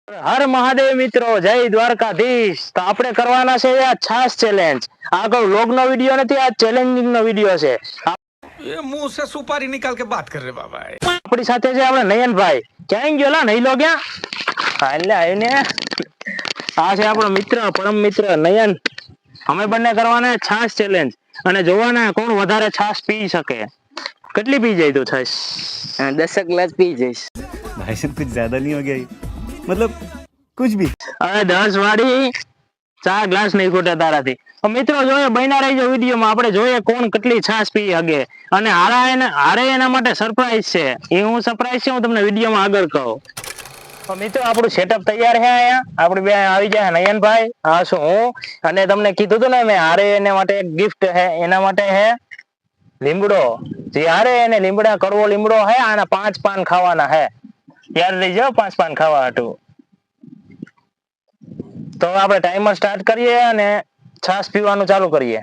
હર મહાદેવ મિત્રો, જય દ્વારકાધીશ। તો આપણે કરવાના છે આ છાસ ચેલેન્જ। આ કોઈ વ્લોગ નો વિડિયો નથી, આ ચેલેન્જિંગ નો વિડિયો છે। ये मुंह से सुपारी निकाल के बात कर रहे बाबा। આપણી સાથે છે આપણે નયનભાઈ। ક્યાં ગયો લા નહીં લો ક્યાં? હા એટલે આવીને આ છે આપણો મિત્ર, પરમ મિત્ર નયન। અમે બંને કરવાના છાસ ચેલેન્જ અને જોવાના કોણ વધારે છાસ પી શકે। કેટલી પી જાય તું છાસ? 10 ग्लास पी जाइस। भाई साहब कुछ ज्यादा नहीं हो गया ये? मतलब कुछ भी। હવે 10 વાળી 4 ગ્લાસ નહીં ખૂટે તારાથી। તો મિત્રો જોઈએ, બન્યા રહીજો વિડીયોમાં, આપણે જોઈએ કોણ કેટલી છાસ પી શકે। અને હારે એના માટે સરપ્રાઈઝ છે। એ હું સરપ્રાઈઝ છે હું તમને વિડીયોમાં આગળ કહું। તો મિત્રો આપણું સેટઅપ તૈયાર છે। અહીંયા આપણે બે આવી જાય નયનભાઈ, હા શું હું, અને તમને કીધું હતું ને મેં હારે એના માટે એક ગિફ્ટ છે। એના માટે છે લીમડો। જે હારે એને લીમડા, કડવો લીમડો છે, આના 5 પાન ખાવાના છે। યાદ રહીજો 5 પાન ખાવા હતું। તો આપણે ટાઈમર સ્ટાર્ટ કરીએ અને છાસ પીવાનું ચાલુ કરીએ।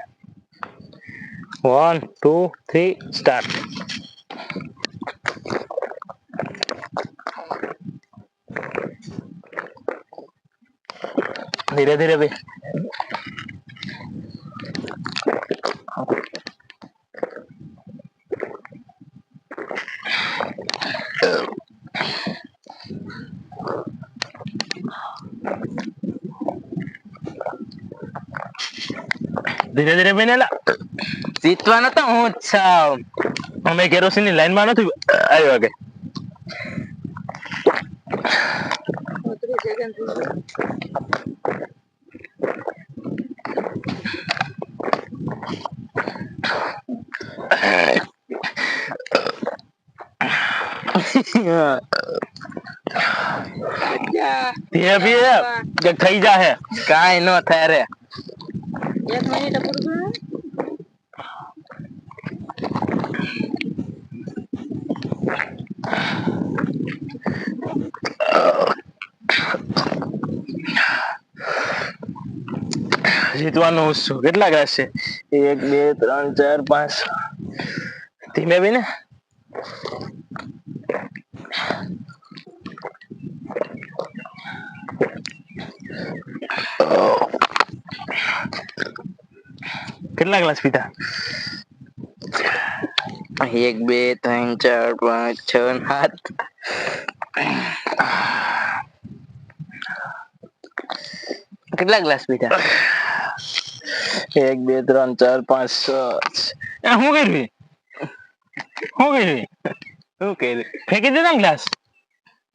1 2 3 સ્ટાર્ટ। ધીરે ધીરે ભાઈ। ધીરે ધીરે બેનેલા, જીતવાનો તો હું જ છું। અમે કેરોસીન ની લાઈન માં નથી આવ્યો કે ધીરે ધીરે કે થઈ જાહે। કાઈ નો થાય રે। 1 મિનિટ પૂરું જીતવાનું હું છું। કેટલા ગ્લાસ છે? 1 2 3 4 5। ધીમે બેને। કેટલા ગ્લાસ પીધા? 1 2 3 4 5 6 7। કેટલા ગ્લાસ પીધા? 1 2 3 4 5 6। એ હું કરી શું કર્યું? ફેંકી દીધા ને ગ્લાસ?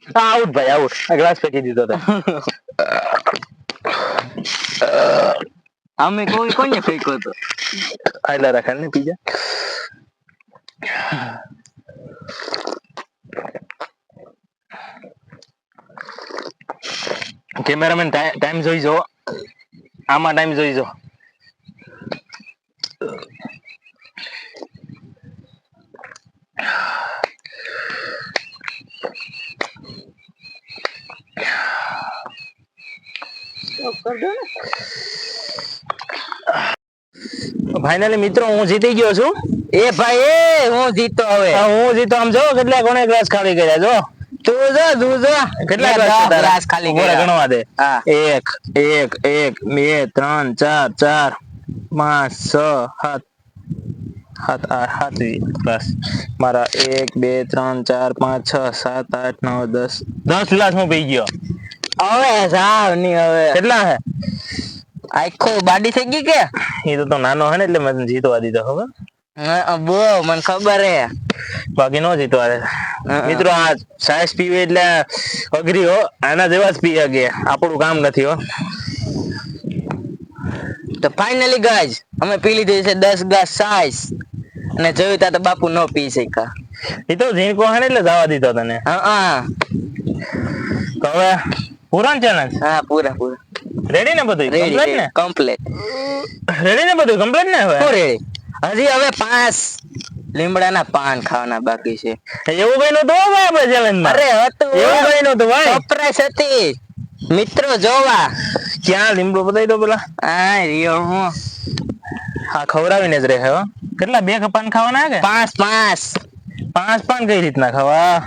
આઉટ ભાઈ, આઉટ। આ ગ્લાસ ફેંકી દીધો તો। અમે કોઈ કોને ફેંકો તો? આયલા રાખા ને પીજા। કેમેરામેન ટાઈમ જોઈ જો, આમાં ટાઈમ જોઈ જો। ફાઇનલી મિત્રો હું જીતી ગયો છું। એ ભાઈ એ હું જીતો હવે। હું જીતો। આમ જો કેટલા કોણે ગ્લાસ ખાલી કર્યા જો। તું જો કેટલા ગ્લાસ ખાલી કર્યા? ગણવા દે। હા। 1 1 1 2 3 4 4 5 6 7 7 ગ્લાસ મારા। 1 2 3 4 5 6 7 8 9 10 ગ્લાસ હું પી ગયો। હવે સાવ ની હવે કેટલા હે? આખો બાડી થઈ ગઈ કે? એ તો નાનો હે ને એટલે મને જીતવા દીધો ખબર। બહુ મને ખબર હે, બાકી નો જીતવા દે। મિત્રો આ સાઈઝ પીવે એટલે અઘરી હો, આના જેવા જ પી શકે, આપણું કામ નથી હો। તો ફાઇનલી ગાઈઝ અમે પી લીધી છે 10 ગ્લાસ સાઈઝ, અને જોયું તા તો બાપુ નો પી શક્યા। એ તો ઝીણકો હે ને એટલે જવા દીધો તને। હા તો હવે પૂરા ચેલેન્જ? હા પૂરા રેડી ને બધું? કમ્પ્લીટ ને? કમ્પ્લીટ રેડી ને બધું કમ્પ્લીટ ને? હવે રેડી। હજી હવે 5 લીમડાના પાન ખાવાના બાકી છે। એવું કઈ નતું ભાઈ આપણે ચેલેન્જ માં। અરે હતું, એવું કઈ નતું ભાઈ, સરપ્રાઈઝ હતી મિત્રો જોવા। ક્યાં લીમડો બતાવી દો પેલા। હા રિયો હું હા ખવડાવીને જ રહે હો। કેટલા 2 પાન ખાવાના હે કે? 5 5 પાન કઈ રીતના ખાવા?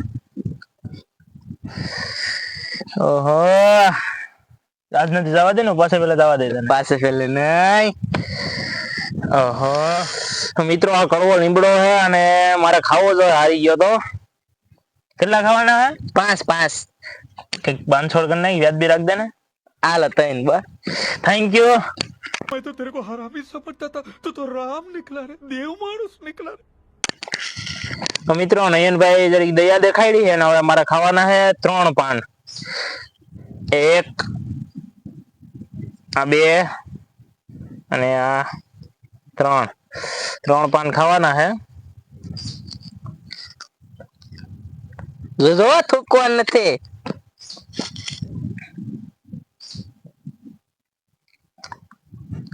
ઓહો આજ નથી જવા દે ને પાસે પેલા જવા દે તને. પાસે ફેલે નહીં. ઓહો તો મિત્રો આ કડવો લીમડો છે અને મારે ખાવો જોઈએ, હારી ગયો તો. કેટલા ખાવાના હે? 5 કઈક બાંધછોડ કરી નાખી, વ્યાજ બી રાખ દે ને. હાલો 3 બસ. Thank you. मैं तो तेरे को हरामी समझता था, तू तो राम निकला रे, देव मानुस निकला रे. તો મિત્રો નયનભાઈ જરીક દયા દેખાડી છે ને હવે મારે ખાવાના છે 3 પાન. 1 આ 2 અને આ 3 પાન ખાવાના છે. જો થૂકવાનું નથી.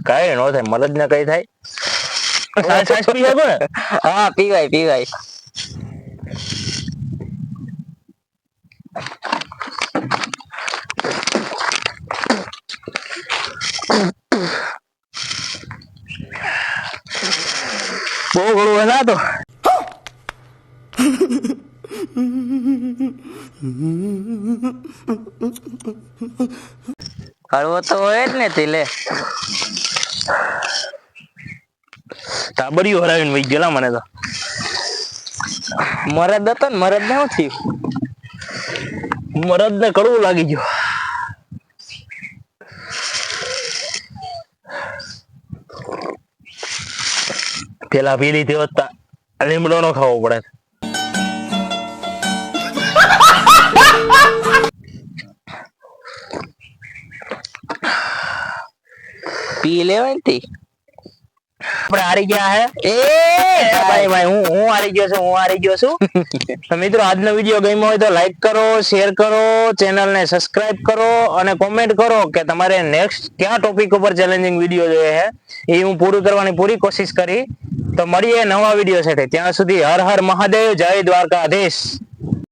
કઈ નો થાય, મરદ ને કઈ થાય. સાસ પી શકો ને? હા પીવાય. બહુ ઘણું હતા તો. કડવો તો હોય જ ને તે લે. ટાબરિયું હરાવીને વહી ગયેલા મને તો. મરદ હતો ને, મરદ ને શું થયું? મરદ ને કડવું લાગી ગયું. પેલા પી લીધી હોત તો લીમડો નો ખાવો પડે. પી લેવાય ને તે. આપણે હારી ગયા હે. ભાઈ હું હારી ગયો છું. તો મિત્રો આજનો વિડીયો ગમ્યો હોય તો લાઈક કરો, શેર કરો, ચેનલ ને સબસ્ક્રાઇબ કરો અને કોમેન્ટ કરો કે તમારે નેક્સ્ટ કયા ટોપિક ઉપર ચેલેન્જિંગ વિડીયો જોઈએ છે એ હું પૂરું કરવાની પૂરી કોશિશ કરી. તો મળીએ નવા વિડીયો સાથે, ત્યાં સુધી હર હર મહાદેવ, જય દ્વારકાધીશ.